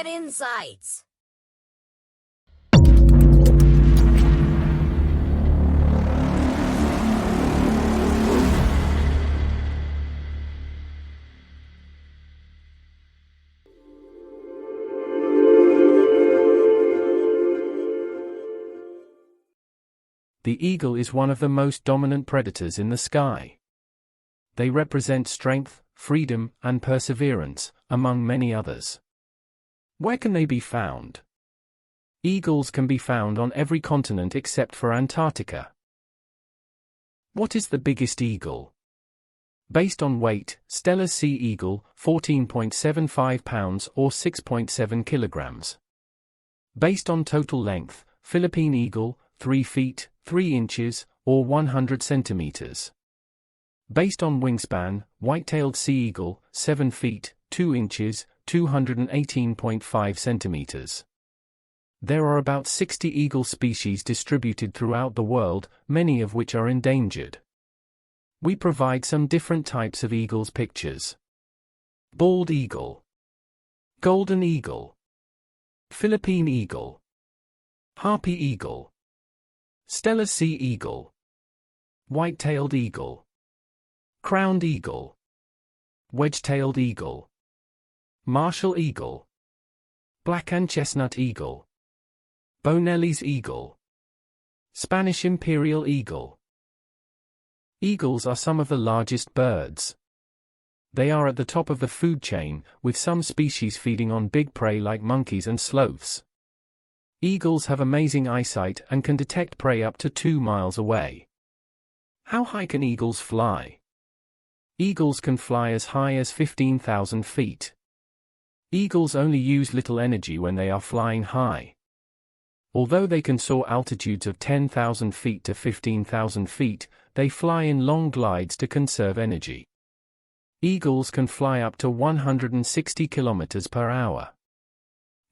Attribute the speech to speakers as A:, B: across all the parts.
A: Get insights.
B: The eagle is one of the most dominant predators in the sky. They represent strength, freedom, and perseverance, among many others. Where can they be found? Eagles can be found on every continent except for Antarctica. What is the biggest eagle? Based on weight, Stella's sea eagle, 14.75 pounds or 6.7 kilograms. Based on total length, Philippine eagle, 3 feet, 3 inches, or 100 centimeters. Based on wingspan, white-tailed sea eagle, 7 feet, 2 inches, 218.5 centimeters. There are about 60 eagle species distributed throughout the world, many of which are endangered. We provide some different types of eagles pictures. Bald eagle, golden eagle, Philippine eagle, harpy eagle, Stella's sea eagle, white-tailed eagle, crowned eagle, wedge-tailed eagle, martial eagle, black-and-chestnut eagle, Bonelli's eagle, Spanish imperial eagle. Eagles are some of the largest birds. They are at the top of the food chain, with some species feeding on big prey like monkeys and sloths. Eagles have amazing eyesight and can detect prey up to 2 miles away. How high can eagles fly? Eagles can fly as high as 15,000 feet. Eagles only use little energy when they are flying high. Although they can soar altitudes of 10,000 feet to 15,000 feet, they fly in long glides to conserve energy. Eagles can fly up to 160 kilometers per hour.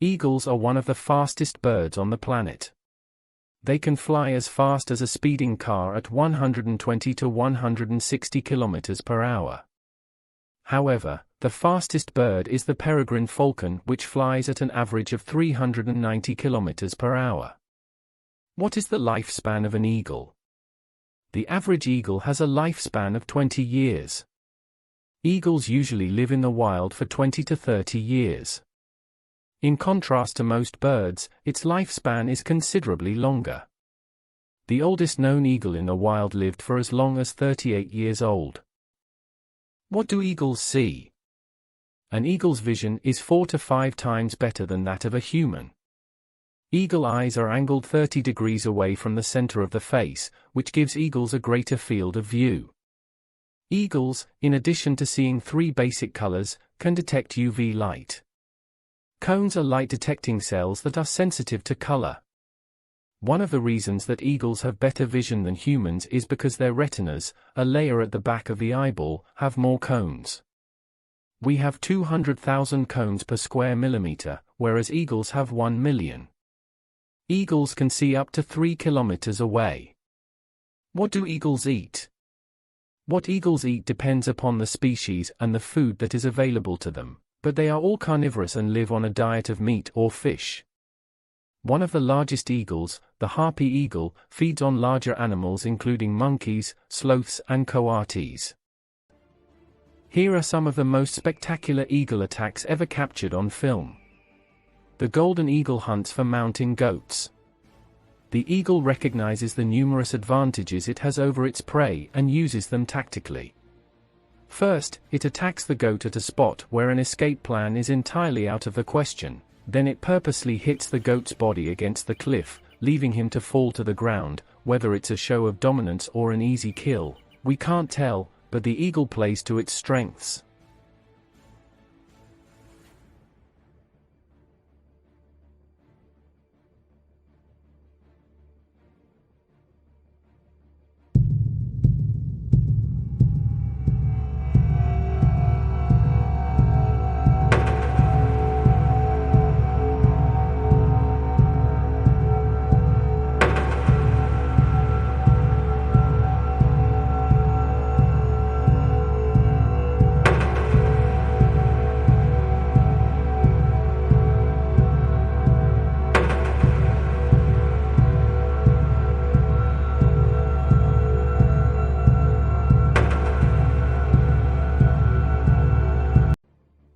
B: Eagles are one of the fastest birds on the planet. They can fly as fast as a speeding car at 120 to 160 kilometers per hour. However, the fastest bird is the peregrine falcon, which flies at an average of 390 kilometers per hour. What is the lifespan of an eagle? The average eagle has a lifespan of 20 years. Eagles usually live in the wild for 20 to 30 years. In contrast to most birds, its lifespan is considerably longer. The oldest known eagle in the wild lived for as long as 38 years old. What do eagles see? An eagle's vision is 4 to 5 times better than that of a human. Eagle eyes are angled 30 degrees away from the center of the face, which gives eagles a greater field of view. Eagles, in addition to seeing 3 basic colors, can detect UV light. Cones are light-detecting cells that are sensitive to color. One of the reasons that eagles have better vision than humans is because their retinas, a layer at the back of the eyeball, have more cones. We have 200,000 cones per square millimeter, whereas eagles have 1 million. Eagles can see up to 3 kilometers away. What do eagles eat? What eagles eat depends upon the species and the food that is available to them, but they are all carnivorous and live on a diet of meat or fish. One of the largest eagles, the harpy eagle, feeds on larger animals including monkeys, sloths, and coatis. Here are some of the most spectacular eagle attacks ever captured on film. The golden eagle hunts for mountain goats. The eagle recognizes the numerous advantages it has over its prey and uses them tactically. First, it attacks the goat at a spot where an escape plan is entirely out of the question, then it purposely hits the goat's body against the cliff, leaving him to fall to the ground. Whether it's a show of dominance or an easy kill, we can't tell, but the eagle plays to its strengths.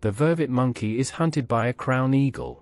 B: The vervet monkey is hunted by a crown eagle.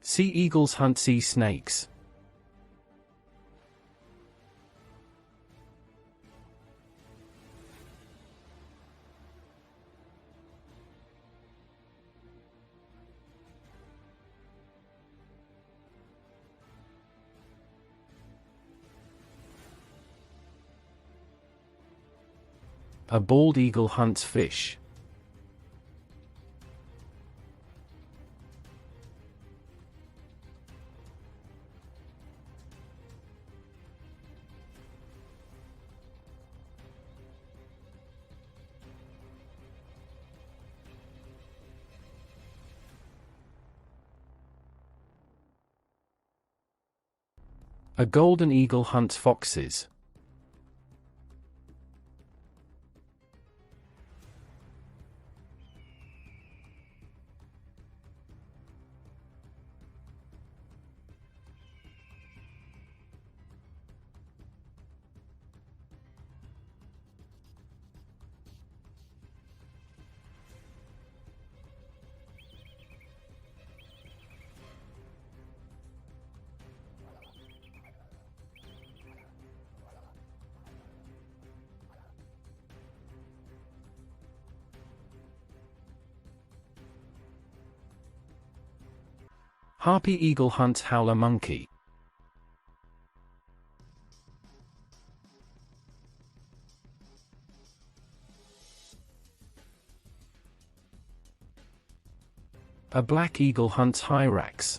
B: Sea eagles hunt sea snakes. A bald eagle hunts fish. A golden eagle hunts foxes. Harpy eagle hunts howler monkey. A black eagle hunts hyrax.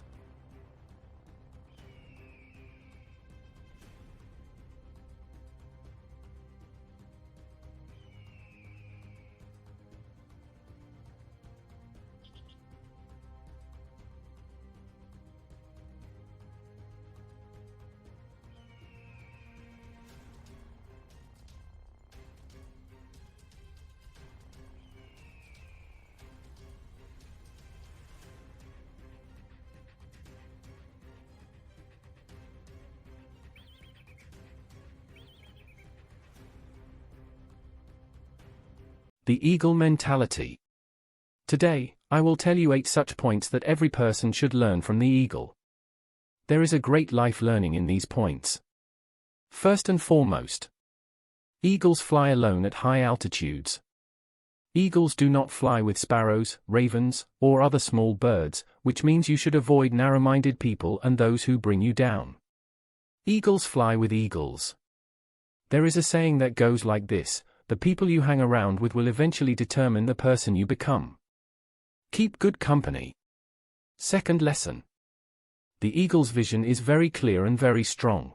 B: The eagle mentality. Today, I will tell you 8 such points that every person should learn from the eagle. There is a great life learning in these points. First and foremost, eagles fly alone at high altitudes. Eagles do not fly with sparrows, ravens, or other small birds, which means you should avoid narrow-minded people and those who bring you down. Eagles fly with eagles. There is a saying that goes like this: the people you hang around with will eventually determine the person you become. Keep good company. Second lesson. The eagle's vision is very clear and very strong.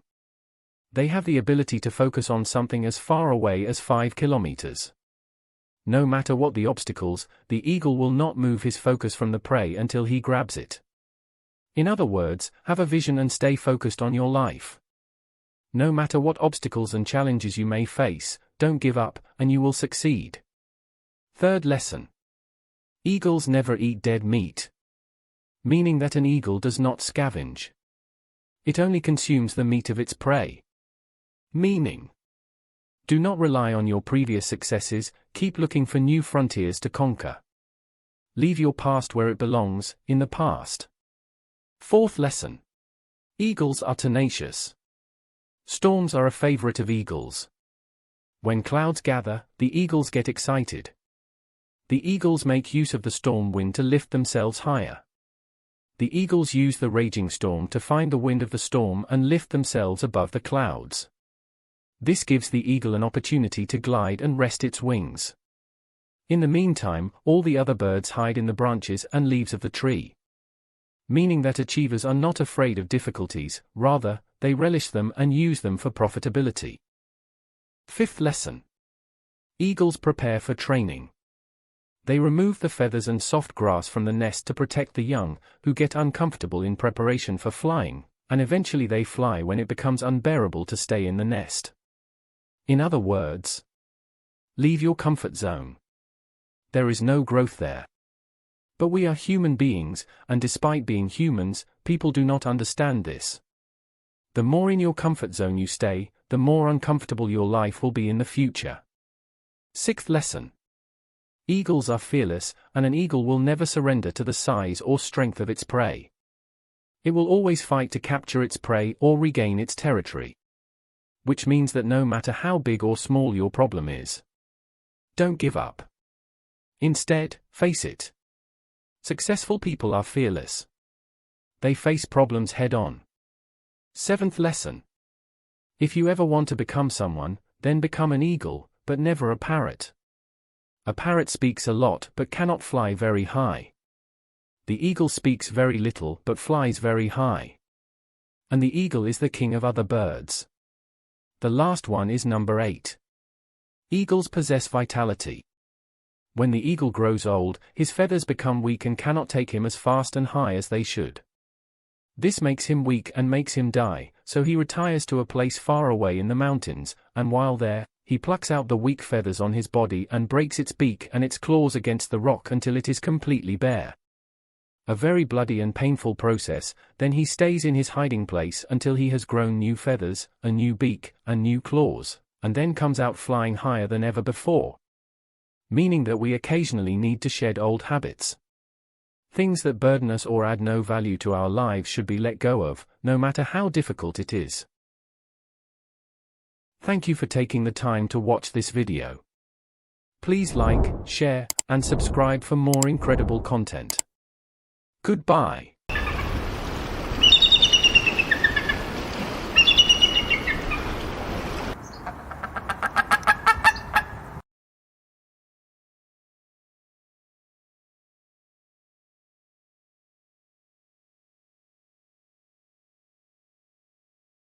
B: They have the ability to focus on something as far away as 5 kilometers. No matter what the obstacles, the eagle will not move his focus from the prey until he grabs it. In other words, have a vision and stay focused on your life. No matter what obstacles and challenges you may face, don't give up, and you will succeed. Third lesson. Eagles never eat dead meat. Meaning that an eagle does not scavenge. It only consumes the meat of its prey. Meaning, do not rely on your previous successes, keep looking for new frontiers to conquer. Leave your past where it belongs, in the past. Fourth lesson. Eagles are tenacious. Storms are a favorite of eagles. When clouds gather, the eagles get excited. The eagles make use of the storm wind to lift themselves higher. The eagles use the raging storm to find the wind of the storm and lift themselves above the clouds. This gives the eagle an opportunity to glide and rest its wings. In the meantime, all the other birds hide in the branches and leaves of the tree. Meaning that achievers are not afraid of difficulties, rather, they relish them and use them for profitability. Fifth lesson. Eagles prepare for training. They remove the feathers and soft grass from the nest to protect the young, who get uncomfortable in preparation for flying, and eventually they fly when it becomes unbearable to stay in the nest. In other words, leave your comfort zone. There is no growth there. But we are human beings, and despite being humans, people do not understand this. The more in your comfort zone you stay, the more uncomfortable your life will be in the future. Sixth lesson. Eagles are fearless, and an eagle will never surrender to the size or strength of its prey. It will always fight to capture its prey or regain its territory. Which means that no matter how big or small your problem is, don't give up. Instead, face it. Successful people are fearless. They face problems head-on. Seventh lesson. If you ever want to become someone, then become an eagle, but never a parrot. A parrot speaks a lot but cannot fly very high. The eagle speaks very little but flies very high. And the eagle is the king of other birds. The last one is number 8. Eagles possess vitality. When the eagle grows old, his feathers become weak and cannot take him as fast and high as they should. This makes him weak and makes him die, so he retires to a place far away in the mountains, and while there, he plucks out the weak feathers on his body and breaks its beak and its claws against the rock until it is completely bare. A very bloody and painful process, then he stays in his hiding place until he has grown new feathers, a new beak, and new claws, and then comes out flying higher than ever before. Meaning that we occasionally need to shed old habits. Things that burden us or add no value to our lives should be let go of, no matter how difficult it is. Thank you for taking the time to watch this video. Please like, share, and subscribe for more incredible content. Goodbye.